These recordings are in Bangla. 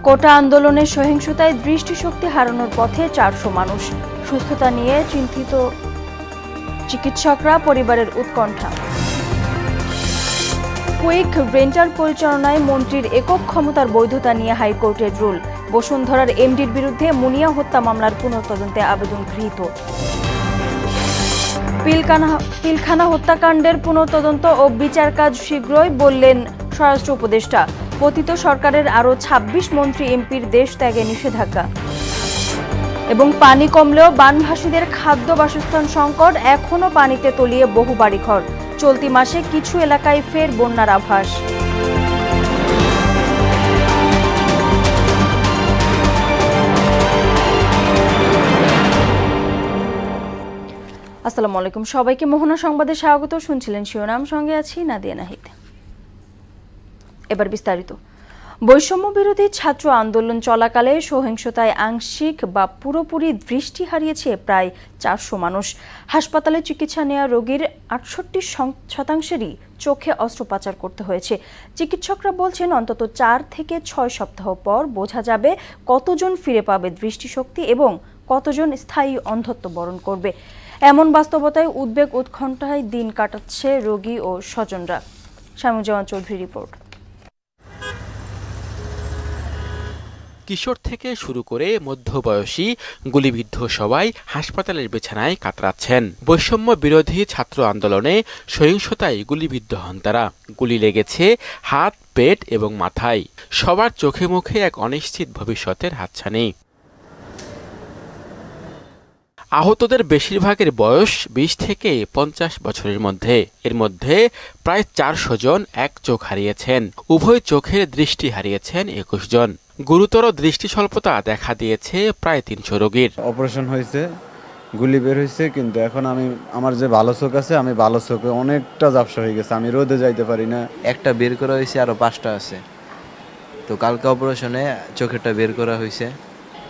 কোটা আন্দোলনের সহিংসতায় দৃষ্টিশক্তি হারানোর পথে 400 মানুষ। সুস্থতা নিয়ে চিন্তিত চিকিৎসকরা, পরিবারের উৎকণ্ঠা। কুইক রেন্টাল পরিচালনায় মন্ত্রীর একক ক্ষমতার বৈধতা নিয়ে হাইকোর্টের রুল। বসুন্ধরার এমডির বিরুদ্ধে মুনিয়া হত্যা মামলার পুনঃতদন্তে আবেদন গৃহীত। পিলখানা হত্যাকাণ্ডের পুনঃতদন্ত ও বিচার কাজ শীঘ্রই, বললেন স্বরাষ্ট্র উপদেষ্টা। পতিত সরকারের আরও 26 মন্ত্রী এমপির দেশ ত্যাগে নিষেধাজ্ঞা। এবং পানি কমলেও বানভাসীদের খাদ্য বাসস্থান সংকট, এখনও পানিতে তলিয়ে বহু বাড়িঘর। চলতি মাসে কিছু এলাকায় ফের বন্যার আভাস। আসসালামু আলাইকুম, সবাইকে মোহনা সংবাদে স্বাগত। শুনছিলেন শিরোনাম, সঙ্গে আছি নাদিয়া নাহিদ। এবার বিস্তারিত। বৈষম্য বিরোধী ছাত্র আন্দোলন চলাকালে সহিংসতায় আংশিক বা পুরোপুরি দৃষ্টি হারিয়েছে প্রায় 400 মানুষ। হাসপাতালে চিকিৎসা নেওয়া রোগীর 68% চোখে অস্ত্রোপচার করতে হয়েছে। চিকিৎসকরা বলছেন অন্তত 4 থেকে 6 সপ্তাহ পর বোঝা যাবে কতজন ফিরে পাবে দৃষ্টিশক্তি এবং কতজন স্থায়ী অন্ধত্ব বরণ করবে। এমন বাস্তবতায় উদ্বেগ উৎকণ্ঠায় দিন কাটাচ্ছে রোগী ও স্বজনরা। শামীমুজ্জামান চৌধুরী রিপোর্ট। কিশোর থেকে শুরু করে মধ্যবয়সী গুলিবিদ্ধ সবাই হাসপাতালের বিছানায় কাতরাচ্ছেন। বৈষম্য বিরোধী ছাত্র আন্দোলনে সহিংসতায় গুলিবিদ্ধ হন তারা। গুলি লেগেছে হাত, পেট এবং মাথায়। সবার চোখে মুখে এক অনিশ্চিত ভবিষ্যতের হাতছানি। আহতদের বেশিরভাগের বয়স 20 থেকে 50 বছরের মধ্যে। এর মধ্যে প্রায় 400 জন এক চোখ হারিয়েছেন। উভয় চোখের দৃষ্টি হারিয়েছেন 21 জন। গুরুতর দৃষ্টি স্বল্পতা দেখা দিয়েছে প্রায় 300 রোগীর। অপারেশন হয়েছে, গুলি বের হয়েছে, কিন্তু এখন আমার যে ভালো চোখ আছে, আমি ভালো চোখে অনেকটা ঝাপসা হয়ে গেছে, আমি রোদে যাইতে পারি না। একটা বের করা হয়েছে, আরো 5টা আছে। তো কালকে অপারেশনে চোখেরটা বের করা হয়েছে।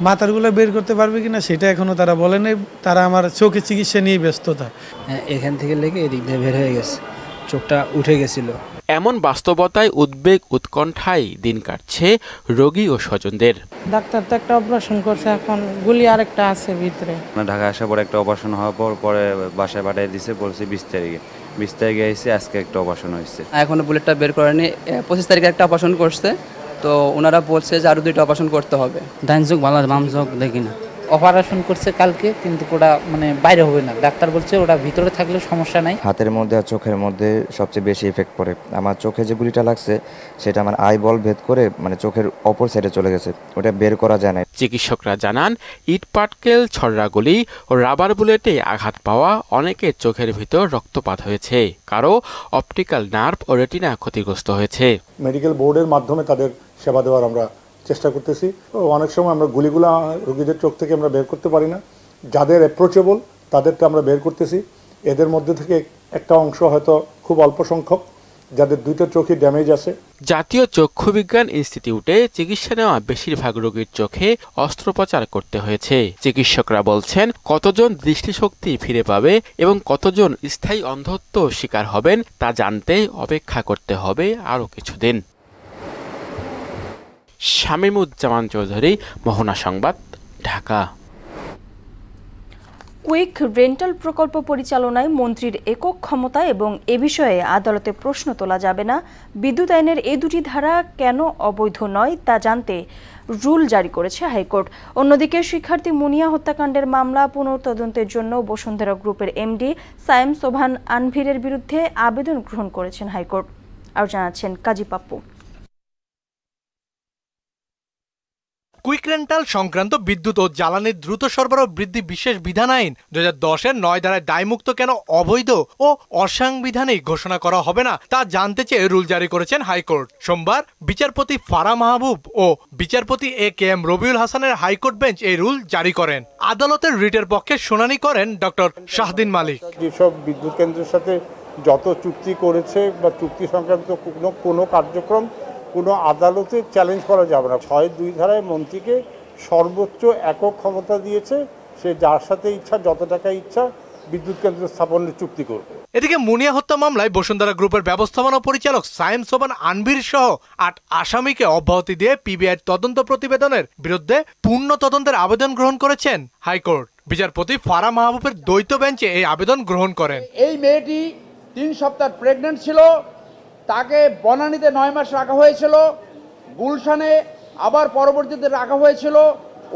মাথারগুলো বের করতে পারবে কিনা সেটা এখনো তারা বলেনি। তারা আমার চোখের চিকিৎসা নিয়ে ব্যস্ততা। এখান থেকে লেগে এদিক দিয়ে বের হয়ে গেছে, চোখটা উঠে গেছিল। এমন বাস্তবতায় উদ্বেগ উৎকণ্ঠায় দিন কাটছে রোগী ও স্বজনদের। ডাক্তার তো একটা অপারেশন করছে, এখন গুলি আরেকটা আছে ভিতরে। ঢাকা আসার পর একটা অপারেশন হওয়ার পর পরে বাসায় পাঠিয়ে দিছে, বলছে 20 তারিখে এসে আজকে একটা অপারেশন হয়েছে। এখনো বুলেটটা বের করেনি। 25 তারিখে একটা অপারেশন করছে, তো ওনারা বলছে যে আরো 2টা অপারেশন করতে হবে। ডান চোখ ভালো, বাম চোখ দেখি না। অপারেশন করছে কালকে, কিন্তু ওটা বাইরে হবে না। ডাক্তার বলছে ওটা ভিতরে থাকলে সমস্যা নাই। হাতের মধ্যে আর চোখের মধ্যে সবচেয়ে বেশি এফেক্ট পড়ে। আমার চোখে যে গুলিটা লাগছে সেটা আমার আই বল ভেদ করে চোখের অপর সাইডে চলে গেছে, ওটা বের করা যায় না। চিকিৎসকরা জানান, ইট পাটকেল, ছড়রা গুলি ও রাবার বুলেটে আঘাত পাওয়া অনেকের চোখের ভিতর রক্তপাত হয়েছে, কারো অপটিক্যাল নার্ভ ও রেটিনা ক্ষতিগ্রস্ত হয়েছে। মেডিকেল বোর্ডের মাধ্যমে তাদের সেবা দেওয়ার আমরা চেষ্টা করতেছি। অনেক সময় আমরা গুলিগুলা রোগীদের চোখ থেকে আমরা বের করতে পারি না। যাদের অ্যাপ্রোচেবল তাদেরকে আমরা বের করতেছি। এদের মধ্যে থেকে একটা অংশ হয়তো খুব অল্প সংখ্যক যাদের 2টা চোখে ড্যামেজ আছে। জাতীয় চক্ষু বিজ্ঞান ইনস্টিটিউটে চিকিৎসা নেওয়া বেশিরভাগ রোগীর চোখে অস্ত্রোপচার করতে হয়েছে। চিকিৎসকরা বলছেন, কতজন দৃষ্টিশক্তি ফিরে পাবে এবং কতজন স্থায়ী অন্ধত্ব শিকার হবেন তা জানতে অপেক্ষা করতে হবে আরও কিছুদিন। শামীমুজ্জামান চৌধুরী, মোহনা সংবাদ, ঢাকা। কুইক রেন্টাল প্রকল্প পরিচালনায় মন্ত্রীর একক ক্ষমতা এবং এ বিষয়ে আদালতে প্রশ্ন তোলা যাবে না। বিদ্যুৎ আইনের এই 2টি ধারা কেন অবৈধ নয় তা জানতে রুল জারি করেছে হাইকোর্ট। অন্যদিকে শিক্ষার্থী মুনিয়া হত্যাকাণ্ডের মামলা পুনঃতদন্তের জন্য বসুন্ধরা গ্রুপের এমডি সায়েম সোভান আনভিরের বিরুদ্ধে আবেদন গ্রহণ করেছেন হাইকোর্ট। আর জানাচ্ছেন কাজী পাপ্পু। কুইক রেন্টাল সংক্রান্ত বিদ্যুৎ ও জ্বালানির দ্রুত সরবরাহ বৃদ্ধি বিশেষ বিধান আইন 2010-এর 9 ধারায় দায়মুক্ত কেন অবৈধ ও অসাংবিধানিক ঘোষণা করা হবে না তা জানতে চেয়ে রুল জারি করেছেন হাইকোর্ট। সোমবার বিচারপতি ফারা মাহবুব ও বিচারপতি এ.কে.এম. রবিউল হাসানের হাইকোর্ট বেঞ্চ এই রুল জারি করেন। আদালতের রিটের পক্ষে শুনানি করেন ডক্টর শাহদিন মালিক। যেসব বিদ্যুৎ কেন্দ্রের সাথে যত চুক্তি করেছে বা চুক্তি সংক্রান্ত কোনো কার্যক্রম কোনো আদালতে চ্যালেঞ্জ করা যাবে না। 6(2) ধারায় মন্ত্রীকে সর্বোচ্চ একক ক্ষমতা দিয়েছে, সে যার সাথে ইচ্ছা যত টাকা ইচ্ছা বিদ্যুৎ কেন্দ্র স্থাপনের চুক্তি করব। এদিকে মুনিয়া হত্যা মামলায় বসুন্ধরা গ্রুপের ব্যবস্থাপনা পরিচালক সায়েম সোবান আনবির সহ ৮ আসামিকে অব্যাহতি দিয়ে পিবিআই তদন্ত প্রতিবেদনের বিরুদ্ধে পূর্ণ তদন্তের আবেদন গ্রহণ করেছেন হাইকোর্ট। বিচারপতি ফারা মাহবুবের দ্বৈত বেঞ্চে এই আবেদন গ্রহণ করেন। এই মেয়েটি ৩ সপ্তাহ প্রেগন্যান্ট ছিল, তাকে বনানীতে ৯ মাস রাখা হয়েছিল, গুলশানে আবার পরবর্তীতে রাখা হয়েছিল।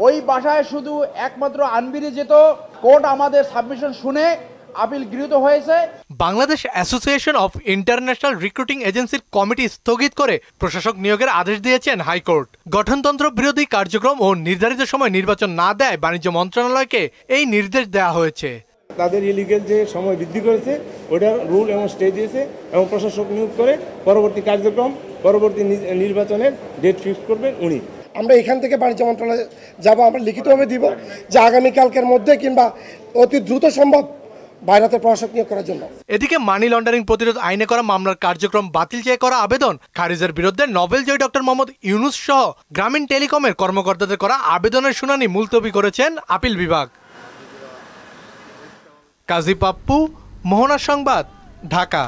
ওই বাসায় শুধু একমাত্র আনবিরে যেত। কোর্ট আমাদের সাবমিশন শুনে আপিল গৃহীত হয়েছে। Bangladesh association of international recruiting এজেন্সির কমিটি স্থগিত করে প্রশাসক নিয়োগের আদেশ দিয়েছেন হাইকোর্ট। গঠনতন্ত্র বিরোধী কার্যক্রম ও নির্ধারিত সময় নির্বাচন না দেয় বাণিজ্য মন্ত্রণালয়কে এই নির্দেশ দেওয়া হয়েছে। তাদের ইলিগেল যে সময় বৃদ্ধি করেছে ওটার রুল এবং স্টে দিয়েছে এবং প্রশাসক নিয়োগ করে পরবর্তী কার্যক্রম পরবর্তী নির্বাচনের ডেট ফিক্স করবেন উনি। আমরা এখান থেকে বাণিজ্য মন্ত্রণালয়ে যাব, আমরা লিখিতভাবে দিব যে আগামীকালকের মধ্যে কিংবা অতি দ্রুত সম্ভব বাইরেতে প্রশাসক নিয়োগ করার জন্য। এদিকে মানি লন্ডারিং প্রতিরোধ আইনে করা মামলার কার্যক্রম বাতিল চেয়ে করা আবেদন খারিজের বিরুদ্ধে নোবেল জয়ী ডক্টর মোহাম্মদ ইউনুস সহ গ্রামীণ টেলিকমের কর্মকর্তাদের করা আবেদনের শুনানি মুলতবি করেছেন আপিল বিভাগ। কাজী পাপ্পু, মোহনা সংবাদ, ঢাকা।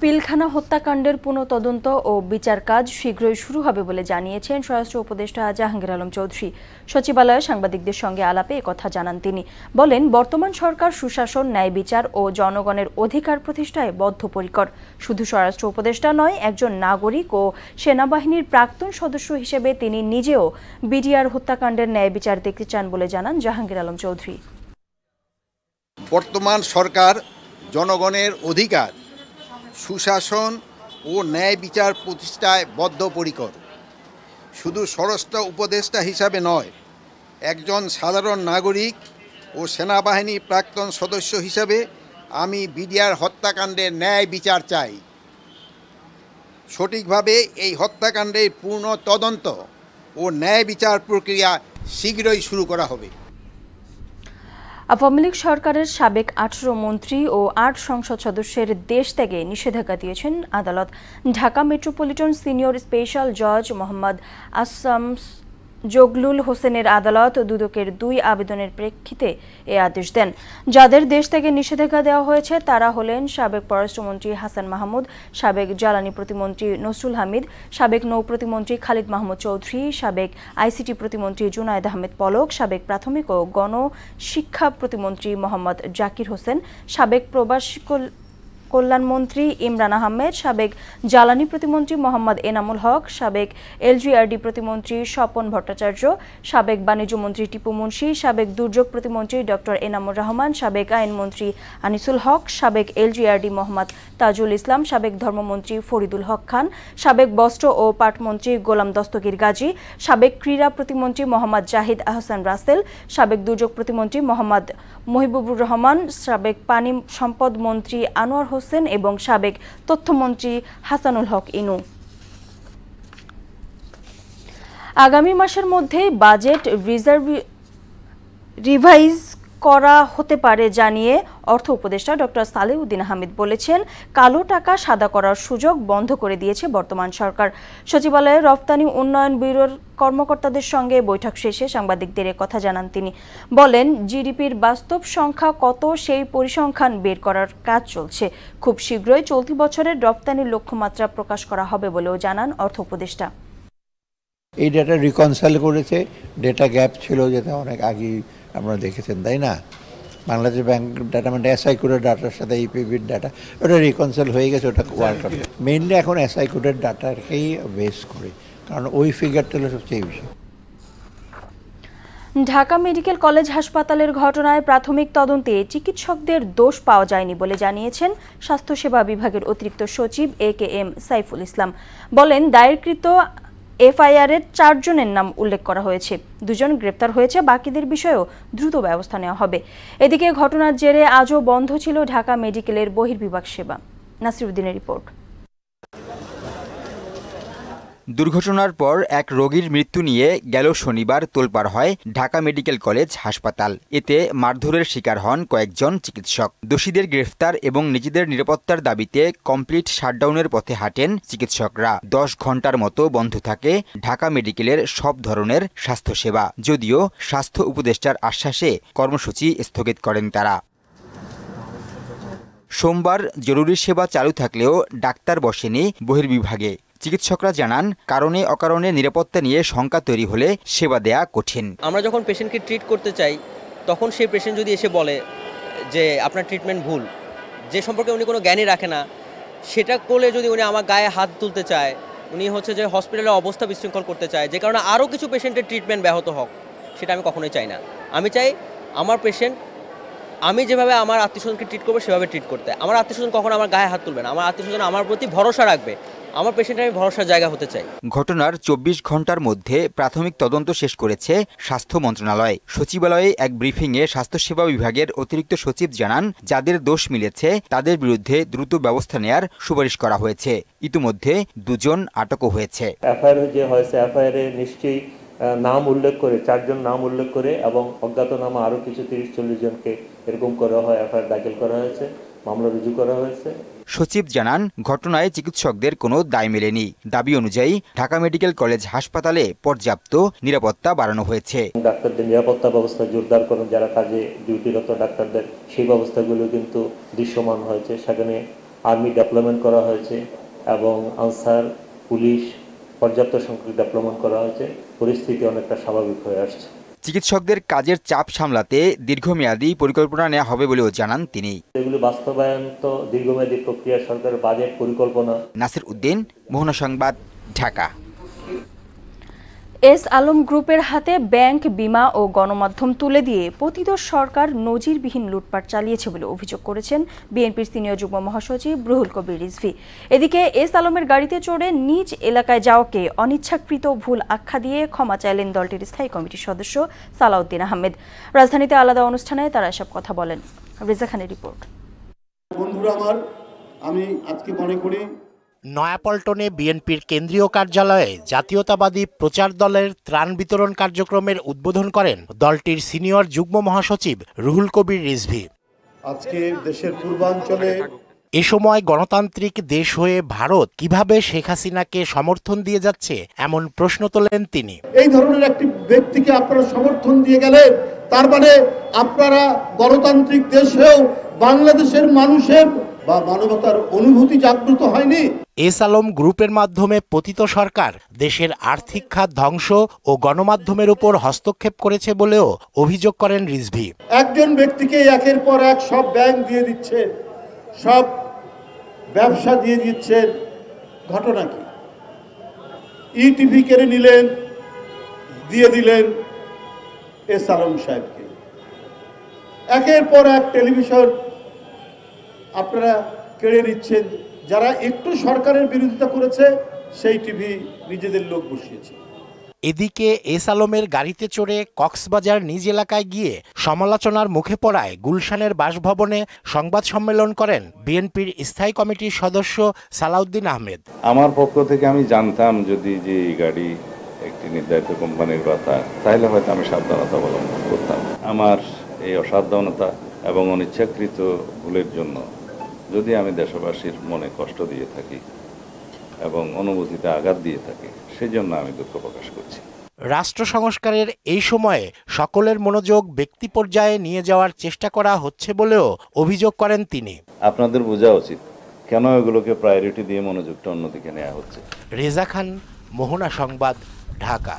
পিলখানা হত্যাকাণ্ডের পুনঃতদন্ত ও বিচার কাজ শীঘ্রই শুরু হবে বলে জানিয়েছেন স্বরাষ্ট্র উপদেষ্টা জাহাঙ্গীর আলম চৌধুরী। সচিবালয়ে সাংবাদিকদের সঙ্গে আলাপে একথা জানান তিনি। বলেন, বর্তমান সরকার সুশাসন, ন্যায় বিচার ও জনগণের অধিকার প্রতিষ্ঠায় বদ্ধপরিকর। শুধু স্বরাষ্ট্র উপদেষ্টা নয়, একজন নাগরিক ও সেনাবাহিনীর প্রাক্তন সদস্য হিসেবে তিনি নিজেও বিডিআর হত্যাকাণ্ডের ন্যায় বিচার দেখতে চান বলে জানান জাহাঙ্গীর আলম চৌধুরী। বর্তমান সরকার জনগণের অধিকার, সুশাসন ও ন্যায় বিচার প্রতিষ্ঠায় বদ্ধপরিকর। শুধু স্বরাষ্ট্র উপদেষ্টা হিসাবে নয়, একজন সাধারণ নাগরিক ও সেনাবাহিনীর প্রাক্তন সদস্য হিসাবে আমি বিডিআর হত্যাকাণ্ডের ন্যায় বিচার চাই। সঠিকভাবে এই হত্যাকাণ্ডের পূর্ণ তদন্ত ও ন্যায় বিচার প্রক্রিয়া শীঘ্রই শুরু করা হবে। আওয়ামী লীগ সরকারের সাবেক 18 মন্ত্রী ও 8 সংসদ সদস্যের দেশ ত্যাগে নিষেধাজ্ঞা দিয়েছেন আদালত। ঢাকা মেট্রোপলিটন সিনিয়র স্পেশাল জজ মোহাম্মদ আসাম জগলুল হোসেনের আদালত দুদকের 2 আবেদনের প্রেক্ষিতে এ আদেশ দেন। যাদের দেশ থেকে নিষেধাজ্ঞা দেওয়া হয়েছে তারা হলেন সাবেক পররাষ্ট্রমন্ত্রী হাসান মাহমুদ, সাবেক জ্বালানি প্রতিমন্ত্রী নসরুল হামিদ, সাবেক নৌ প্রতিমন্ত্রী খালিদ মাহমুদ চৌধুরী, সাবেক আইসিটি প্রতিমন্ত্রী জুনায়েদ আহমেদ পলক, সাবেক প্রাথমিক ও গণশিক্ষা প্রতিমন্ত্রী মোহাম্মদ জাকির হোসেন, সাবেক প্রবাসী কল্যাণমন্ত্রী ইমরান আহমেদ, সাবেক জ্বালানি প্রতিমন্ত্রী মোহাম্মদ এনামুল হক, সাবেক এলজিআরডি প্রতিমন্ত্রী স্বপন ভট্টাচার্য, সাবেক বাণিজ্য মন্ত্রী টিপু মুন্সি, সাবেক দুর্যোগ প্রতিমন্ত্রী ডক্টর এনামুর রহমান, সাবেক আইনমন্ত্রী আনিসুল হক, সাবেক এলজিআরডি মোহাম্মদ তাজুল ইসলাম, সাবেক ধর্মমন্ত্রী ফরিদুল হক খান, সাবেক বস্ত্র ও পাটমন্ত্রী গোলাম দস্তগীর গাজী, সাবেক ক্রীড়া প্রতিমন্ত্রী মোহাম্মদ জাহিদ আহসান রাসেল, সাবেক দুর্যোগ প্রতিমন্ত্রী মোহাম্মদ মহিবুবুর রহমান, সাবেক পানি সম্পদ মন্ত্রী আনোয়ার হোসেন এবং সাবেক তথ্যমন্ত্রী হাসানুল হক ইনু। আগামী মাসের মধ্যে বাজেট রিভাইজ করা হতে পারে জানিয়ে অর্থ উপদেষ্টা ডক্টর সালেউদ্দিন আহমেদ বলেছেন, কালো টাকা সাদা করার সুযোগ বন্ধ করে দিয়েছে বর্তমান সরকার। সচিবালয়ে রপ্তানি উন্নয়ন ব্যুরোর কর্মকর্তাদের সঙ্গে বৈঠক শেষে সাংবাদিকদের কথা জানান তিনি। বলেন, জিডিপির বাস্তব সংখ্যা কত সেই পরিসংখ্যান বের করার কাজ চলছে। খুব শীঘ্রই চলতি বছরের রপ্তানির লক্ষ্যমাত্রা প্রকাশ করা হবে বলেও জানান অর্থ উপদেষ্টা। এই ডেটা রিকনসাইল করেছে, ডেটা গ্যাপ ছিল যেটা অনেক আগে আপনারা দেখেছেন, তাই না? বাংলাদেশ ব্যাংক ডাটা মানে এসআই কোডের ডাটার সাথে ইপিবির ডাটা ওটা রিকনসাইল হয়ে গেছে, ওটা ওয়ার্ক হবে। মেইনলি এখন এসআই কোডের ডাটাকেই বেস করে, কারণ ওই ফিগারটা হলো সবচেয়ে বেশি। ঢাকা মেডিকেল কলেজ হাসপাতালের ঘটনায় প্রাথমিক তদন্তে চিকিৎসকদের দোষ পাওয়া যায়নি বলে জানিয়েছেন স্বাস্থ্যসেবা বিভাগের অতিরিক্ত সচিব AKM সাইফুল ইসলাম। বলেন, দায়েরকৃত এফআইআর-এর 4 জনের নাম উল্লেখ করা হয়েছে, 2 জন গ্রেপ্তার হয়েছে, বাকিদের বিষয়েও দ্রুত ব্যবস্থা নেওয়া হবে। এদিকে ঘটনার জেরে আজও বন্ধ ছিল ঢাকা মেডিকেলের বহির্বিভাগ সেবা। নাসিরউদ্দিনের রিপোর্ট। দুর্ঘটনার পর এক রোগীর মৃত্যু নিয়ে গেল শনিবার তোলপাড় হয় ঢাকা মেডিকেল কলেজ হাসপাতাল। এতে মারধরের শিকার হন কয়েকজন চিকিৎসক। দোষীদের গ্রেফতার এবং নিজেদের নিরাপত্তার দাবিতে কমপ্লিট শাটডাউনের পথে হাঁটেন চিকিৎসকরা। 10 ঘন্টার মতো বন্ধ থাকে ঢাকা মেডিকেলের সব ধরনের স্বাস্থ্যসেবা। যদিও স্বাস্থ্য উপদেষ্টার আশ্বাসে কর্মসূচি স্থগিত করেন তারা। সোমবার জরুরি সেবা চালু থাকলেও ডাক্তার বসেনি বহির্বিভাগে। চিকিৎসকরা জানান, কারণে অকারণে নিরাপত্তা নিয়ে শঙ্কা তৈরি হলে সেবা দেয়া কঠিন। আমরা যখন পেশেন্টকে ট্রিট করতে চাই তখন সেই পেশেন্ট যদি এসে বলে যে আপনার ট্রিটমেন্ট ভুল, যে সম্পর্কে উনি কোনো জ্ঞানই রাখে না, সেটা করলে যদি উনি আমার গায়ে হাত তুলতে চায়, উনি হচ্ছে যে হসপিটালের অবস্থা বিশৃঙ্খল করতে চায়, যে কারণে আরও কিছু পেশেন্টের ট্রিটমেন্ট ব্যাহত হোক, সেটা আমি কখনোই চাই না। আমি চাই আমার পেশেন্ট আমি যেভাবে আমার আত্মীয়স্বজনকে ট্রিট করবো সেভাবে ট্রিট করতে। আমার আত্মীয়স্বজন কখনো আমার গায়ে হাত তুলবে না। আমার আত্মীয়স্বজন আমার প্রতি ভরসা রাখবে। আমার পেশেন্টের আমি ভরসার জায়গা হতে চাই। ঘটনার 24 ঘন্টার মধ্যে প্রাথমিক তদন্ত শেষ করেছে স্বাস্থ্য মন্ত্রণালয়। সচিবালয়ে এক ব্রিফিংয়ে স্বাস্থ্যসেবা বিভাগের অতিরিক্ত সচিব জানান, যাদের দোষ মিলেছে তাদের বিরুদ্ধে দ্রুত ব্যবস্থা নেয়ার সুপারিশ করা হয়েছে। ইতিমধ্যে 2 জন আটকও হয়েছে। এফআইআর যে হয়েছে, এফআইআরে নিশ্চয়ই নাম উল্লেখ করে 4 জন নাম উল্লেখ করে এবং অজ্ঞাতনামা আরও কিছু 30-40 জনকে এরকম করা হয়, এফআইআর দাখিল করা হয়েছে, মামলা রুজু করা হয়েছে। সচিব জানান, ঘটনায় চিকিৎসকদের কোনো দায় মেলেনি। দাবি অনুযায়ী ঢাকা মেডিকেল কলেজ হাসপাতালে পর্যাপ্ত নিরাপত্তা বাড়ানো হয়েছে। ডাক্তারদের নিরাপত্তা ব্যবস্থা জোরদার করেন, যারা কাজে ডিউটিরত ডাক্তারদের সেই ব্যবস্থাগুলো কিন্তু দৃশ্যমান হয়েছে। সেখানে আর্মি ডেপ্লয়মেন্ট করা হয়েছে এবং আনসার, পুলিশ পর্যাপ্ত সংখ্যক ডেপ্লয়মেন্ট করা হয়েছে। পরিস্থিতি অনেকটা স্বাভাবিক হয়ে আসছে। চিকিৎসকদের কাজের চাপ সামলাতে দীর্ঘমেয়াদী পরিকল্পনা নেওয়া হবে বলেও জানান তিনি। এগুলো বাস্তবায়ন তো দীর্ঘমেয়াদী প্রক্রিয়া, সরকারের বাজেট পরিকল্পনা। নাসির উদ্দিন, মোহনা সংবাদ, ঢাকা। এস আলম গ্রুপের হাতে ব্যাংক, বিমা ও গণমাধ্যম তুলে দিয়ে পতিত সরকার নজিরবিহীন লুটপাট চালিয়েছে বলে অভিযোগ করেছেন বিএনপির সিনিয়র যুগ্ম মহাসচিব রুহুল কবির রিজভী। এদিকে এস আলমের গাড়িতে চড়ে নিজ এলাকায় যাওয়াকে অনিচ্ছাকৃত ভুল আখ্যা দিয়ে ক্ষমা চাইলেন দলটির স্থায়ী কমিটির সদস্য সালাউদ্দিন আহমেদ। রাজধানীতে আলাদা অনুষ্ঠানে তারা এসব কথা বলেন। রেজা খানের রিপোর্ট। বন্ধুরা আমার, আমি আজকে মনে করি নয়াপল্টনে বিএনপির কেন্দ্রীয় কার্যালয়ে জাতীয়তাবাদী প্রচার দলের ত্রাণ বিতরণ কার্যক্রমের উদ্বোধন করেন দলটির সিনিয়র যুগ্ম মহাসচিব রুহুল কবির রিজভী। আজকে দেশের পূর্বাঞ্চলে এ সময় গণতান্ত্রিক দেশ হয়ে ভারত কিভাবে শেখ হাসিনাকে সমর্থন দিয়ে যাচ্ছে এমন প্রশ্ন তোলেন তিনি। এই ধরনের একটি ব্যক্তিকে আপনারা সমর্থন দিয়ে গেলেন, তার মানে আপনারা গণতান্ত্রিক দেশ হয়েও বাংলাদেশের মানুষের বা মানবতার অনুভূতি জাগ্রত হয়নি। এস আলম গ্রুপের মাধ্যমে পতিত সরকার দেশের আর্থিক খাত ধ্বংস ও গণমাধ্যমের উপর হস্তক্ষেপ করেছে বলেও অভিযোগ করেন রিজভী। একজন ব্যক্তিকে একের পর এক সব ব্যাংক দিয়ে দিচ্ছেন, সব ব্যবসা দিয়ে দিচ্ছেন। ঘটনা কি? ইটিভি কেড়ে নিলেন, দিয়ে দিলেন এস আলম সাহেবকে। একের পর এক টেলিভিশন আপনারা কেড়ে নিচ্ছেন। যারা একটু সরকারের বিরোধিতা করেছে সেই টিভি নিজেদের লোক বসিয়েছে। এদিকে এস আলমের গাড়িতে চড়ে কক্সবাজার নিজ এলাকায় গিয়ে সমালোচনার মুখে পড়ায় গুলশানের বাসভবনে সংবাদ সম্মেলন করেন বিএনপির স্থায়ী কমিটির সদস্য সালাউদ্দিন আহমেদ। আমার পক্ষ থেকে আমি জানতাম যদি যে এই গাড়ি একটি নির্ধারিত কোম্পানির কথা, তাহলে হয়তো আমি সাবধানতা অবলম্বন করতাম। আমার এই অসাবধানতা এবং অনিচ্ছাকৃত ভুলের জন্য যদি আমি দেশবাসীর মনে কষ্ট দিয়ে থাকি এবং অনুভূতিতে আঘাত দিয়ে থাকি, সেই জন্য আমি দুঃখ প্রকাশ করছি। রাষ্ট্র সংস্কারের এই সময়ে সকলের মনোযোগ ব্যক্তি পর্যায়ে নিয়ে যাওয়ার চেষ্টা করা হচ্ছে বলেও অভিযোগ করেন তিনি। আপনাদের বোঝা উচিত কেন এগুলোকে প্রায়োরিটি দিয়ে মনোযোগটা অন্যদিকে নেওয়া হচ্ছে। রেজা খান, মোহনা সংবাদ, ঢাকা।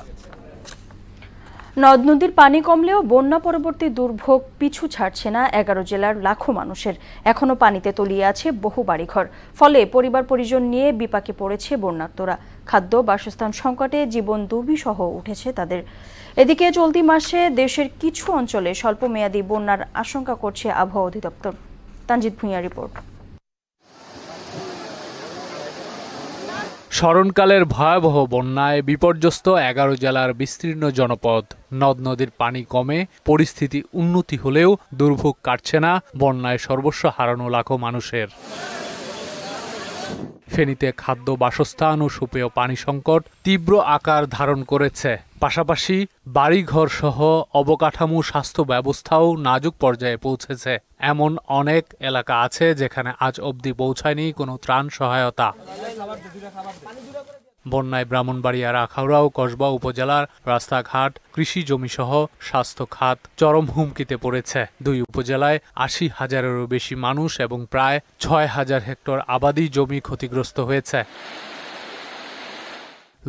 নদ নদীর পানি কমলেও বন্যা পরবর্তী দুর্ভোগ পিছু ছাড়ছে না 11 জেলার লাখো মানুষের। এখনো পানিতে তলিয়ে আছে বহু বাড়িঘর। ফলে পরিবার পরিজন নিয়ে বিপাকে পড়েছে বন্যার্তরা। খাদ্য, বাসস্থান সংকটে জীবন দুর্বিষহ উঠেছে তাদের। এদিকে চলতি মাসে দেশের কিছু অঞ্চলে স্বল্পমেয়াদী বন্যার আশঙ্কা করছে আবহাওয়া অধিদপ্তর। তানজিদ ভুঁইয়া রিপোর্ট। স্মরণকালের ভয়াবহ বন্যায় বিপর্যস্ত 11 জেলার বিস্তীর্ণ জনপদ। নদ নদীর পানি কমে পরিস্থিতি উন্নতি হলেও দুর্ভোগ কাটছে না বন্যায় সর্বস্ব হারানো লাখো মানুষের। ফেনীতে খাদ্য, বাসস্থান ও সুপেয় পানি সংকট তীব্র আকার ধারণ করেছে। পাশাপাশি বাড়িঘর সহ অবকাঠামো, স্বাস্থ্য ব্যবস্থাও নাজুক পর্যায়ে পৌঁছেছে। এমন অনেক এলাকা আছে যেখানে আজ অবধি পৌঁছায়নি কোনো ত্রাণ সহায়তা। বন্যায় ব্রাহ্মণবাড়িয়ার আখাউড়া ও কসবা উপজেলার রাস্তাঘাট, কৃষি জমিসহ স্বাস্থ্য খাত চরম হুমকিতে পড়েছে। দুই উপজেলায় ৮০,০০০-এরও বেশি মানুষ এবং প্রায় ৬,০০০ হেক্টর আবাদি জমি ক্ষতিগ্রস্ত হয়েছে।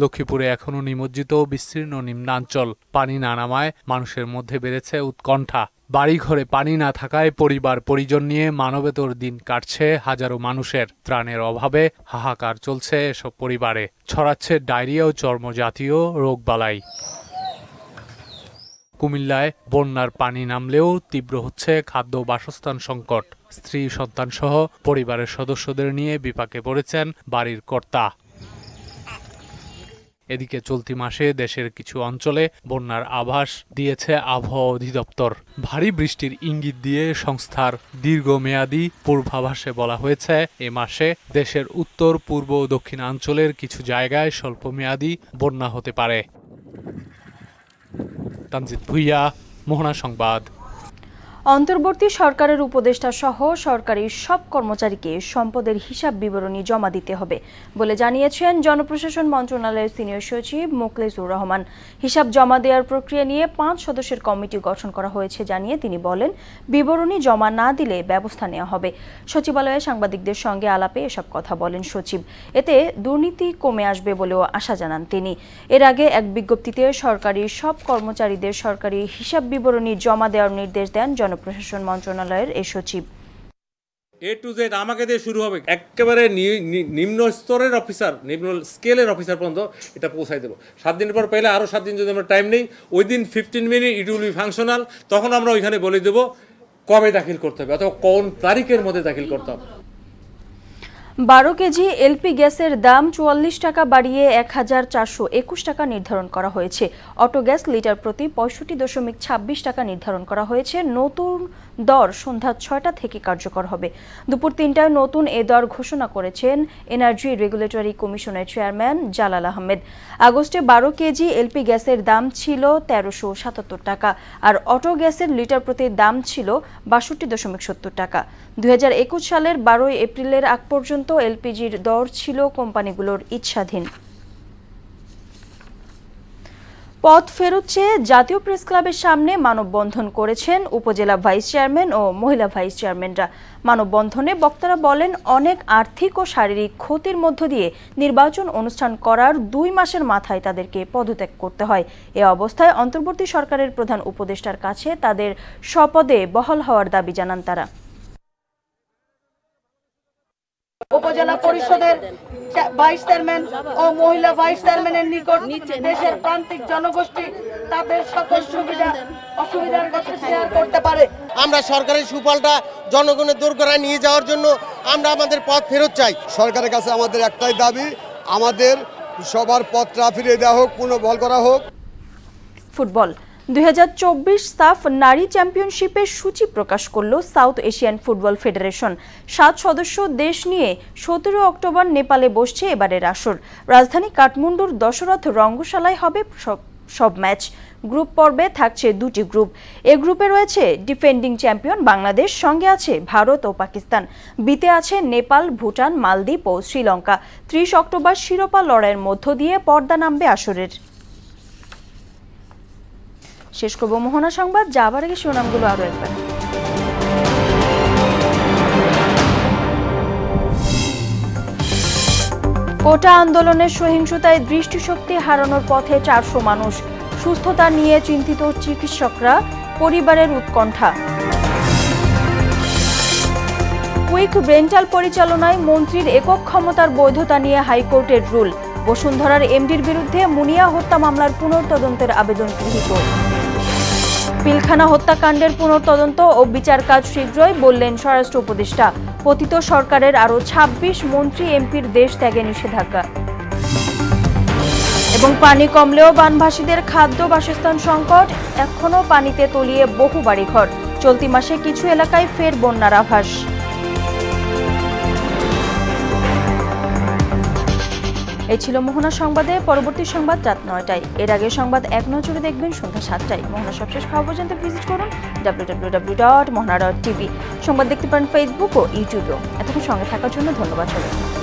লক্ষ্মীপুরে এখনও নিমজ্জিত বিস্তীর্ণ নিম্নাঞ্চল। পানি না নামায় মানুষের মধ্যে বেড়েছে উৎকণ্ঠা। বাড়িঘরে পানি না থাকায় পরিবার পরিজন নিয়ে মানবেতর দিন কাটছে হাজারো মানুষের। ত্রাণের অভাবে হাহাকার চলছে এসব পরিবারে। ছড়াচ্ছে ডায়রিয়া ও চর্মজাতীয় রোগবালাই। কুমিল্লায় বন্যার পানি নামলেও তীব্র হচ্ছে খাদ্য, বাসস্থান সংকট। স্ত্রী, সন্তান সহ পরিবারের সদস্যদের নিয়ে বিপাকে পড়েছেন বাড়ির কর্তা। এদিকে চলতি মাসে দেশের কিছু অঞ্চলে বন্যার আভাস দিয়েছে আবহাওয়া অধিদপ্তর। ভারী বৃষ্টির ইঙ্গিত দিয়ে সংস্থার দীর্ঘমেয়াদী পূর্বাভাসে বলা হয়েছে, এ মাসে দেশের উত্তর, পূর্ব ও দক্ষিণাঞ্চলের কিছু জায়গায় স্বল্পমেয়াদী বন্যা হতে পারে। তানজিদ ভুইয়া, মোহনা সংবাদ। অন্তর্বর্তী সরকারের উপদেষ্টা সহ সরকারি সব কর্মচারীকে সম্পদের হিসাব বিবরণী জমা দিতে হবে বলে জানিয়েছেন জনপ্রশাসন মন্ত্রণালয়ের সিনিয়র সচিব মোখলেসুর রহমান। হিসাব জমা দেওয়ার প্রক্রিয়া নিয়ে ৫ সদস্যের কমিটি গঠন করা হয়েছে জানিয়ে তিনি বলেন, বিবরণী জমা না দিলে ব্যবস্থা নেওয়া হবে। সচিবালয়ে সাংবাদিকদের সঙ্গে আলাপে এসব কথা বলেন সচিব। এতে দুর্নীতি কমে আসবে বলেও আশা জানান তিনি। এর আগে এক বিজ্ঞপ্তিতে সরকারি সব কর্মচারীদের সরকারি হিসাব বিবরণী জমা দেওয়ার নির্দেশ দেন জনপ্রশাসন মন্ত্রণালয়ের এই সচিব। A to Z আমাকে দিয়ে শুরু হবে, একেবারে নিম্ন স্তরের অফিসার, নিম্ন স্কেলের অফিসার পর্যন্ত এটা পৌঁছাই দেবো। 7 দিনের পর পেলে আরও 7 দিন যদি আমরা টাইম নেই, within 15 minute it will be functional. তখন আমরা ওইখানে বলে দেবো কবে দাখিল করতে হবে অথবা কোন তারিখের মধ্যে দাখিল করতে হবে। 12 কেজি এলপি গ্যাসের দাম 44 টাকা বাড়িয়ে 1421 টাকা নির্ধারণ করা হয়েছে। অটো গ্যাস লিটার প্রতি 65.26 টাকা নির্ধারণ করা হয়েছে। নতুন দর সন্ধ্যা 6টা থেকে কার্যকর হবে। দুপুর 3টায় নতুন এ দর ঘোষণা করেছেন এনার্জি রেগুলেটরি কমিশনের চেয়ারম্যান জালাল আহমেদ। আগস্টে 12 কেজি এলপি গ্যাসের দাম ছিল 1377 টাকা আর অটো গ্যাসের লিটার প্রতি দাম ছিল 62.70 টাকা। 2021 সালের 12 এপ্রিলের আগ পর্যন্ত এলপিজির দর ছিল কোম্পানিগুলোর ইচ্ছাধীন। পথ ফেরত চেয়ে জাতীয় প্রেস ক্লাবের সামনে মানববন্ধন করেছেন উপজেলা ভাইস চেয়ারম্যান ও মহিলা ভাইস চেয়ারম্যানরা। মানববন্ধনে বক্তারা বলেন, অনেক আর্থিক ও শারীরিক ক্ষতির মধ্য দিয়ে নির্বাচন অনুষ্ঠান করার 2 মাসের মাথায় তাদেরকে পদত্যাগ করতে হয়। এ অবস্থায় অন্তর্বর্তী সরকারের প্রধান উপদেষ্টার কাছে তাদের স্বপদে বহাল হওয়ার দাবি জানান তারা। উপজেলা পরিষদের ভাইস চেয়ারম্যান ও মহিলা ভাইস চেয়ারম্যানের নিকট দেশের প্রান্তিক জনগোষ্ঠী তাদের সকল সুবিধা অসুবিধার কথা শেয়ার করতে পারে। আমরা সরকারের সুফলটা জনগণের দোরগোড়ায় নিয়ে যাওয়ার জন্য আমরা আমাদের পথ ফেরত চাই। সরকারের কাছে আমাদের একটাই দাবি, আমাদের সবার পথটা ফিরিয়ে দেওয়া হোক, পুনর্বহাল করা হোক। ফুটবল 2024 সাফ নারী চ্যাম্পিয়নশিপের সূচি প্রকাশ করল সাউথ এশিয়ান ফুটবল ফেডারেশন। 7 সদস্য দেশ নিয়ে 17 অক্টোবর নেপালে বসছে এবারের আসর। রাজধানী কাঠমান্ডুর দশরথ রঙ্গশালায় হবে সব ম্যাচ। গ্রুপ পর্বে থাকছে 2টি গ্রুপ। এ গ্রুপে রয়েছে ডিফেন্ডিং চ্যাম্পিয়ন বাংলাদেশ, সঙ্গে আছে ভারত ও পাকিস্তান। বিতে আছে নেপাল, ভুটান, মালদ্বীপ ও শ্রীলঙ্কা। 30 অক্টোবর শিরোপা লড়াইয়ের মধ্য দিয়ে পর্দা নামবে আসরের। শেষ করব মোহনা সংবাদ, যাবার আগে শিরোনামগুলো আরো একবার। কোটা আন্দোলনের সহিংসতায় দৃষ্টিশক্তি হারানোর পথে 400 মানুষ। সুস্থতা নিয়ে চিন্তিত চিকিৎসকরা, পরিবারের উৎকণ্ঠা। কুইক রেন্টাল পরিচালনায় মন্ত্রীর একক ক্ষমতার বৈধতা নিয়ে হাইকোর্টের রুল। বসুন্ধরার এমডির বিরুদ্ধে মুনিয়া হত্যা মামলার পুনর্তদন্তের আবেদন গৃহীত। পিলখানা হত্যাকাণ্ডের পুনর্তদন্ত ও বিচার কাজ শীঘ্রই, বললেন স্বরাষ্ট্র উপদেষ্টা। পতিত সরকারের আরও 26 মন্ত্রী এমপির দেশ ত্যাগে নিষেধাজ্ঞা। এবং পানি কমলেও বানভাসীদের খাদ্য বাসস্থান সংকট, এখনও পানিতে তলিয়ে বহু বাড়িঘর। চলতি মাসে কিছু এলাকায় ফের বন্যার আভাস। এই ছিল মোহনা সংবাদে। পরবর্তী সংবাদ রাত 9টায়। এর আগে সংবাদ এক নজরে দেখবেন সন্ধ্যা 7টায়। মোহনা সবশেষ খবর জানতে ভিজিট করুন www.mohana.tv। সংবাদ দেখতে পারেন ফেসবুক ও ইউটিউবেও। এতক্ষণ সঙ্গে থাকার জন্য ধন্যবাদ সবাইকে।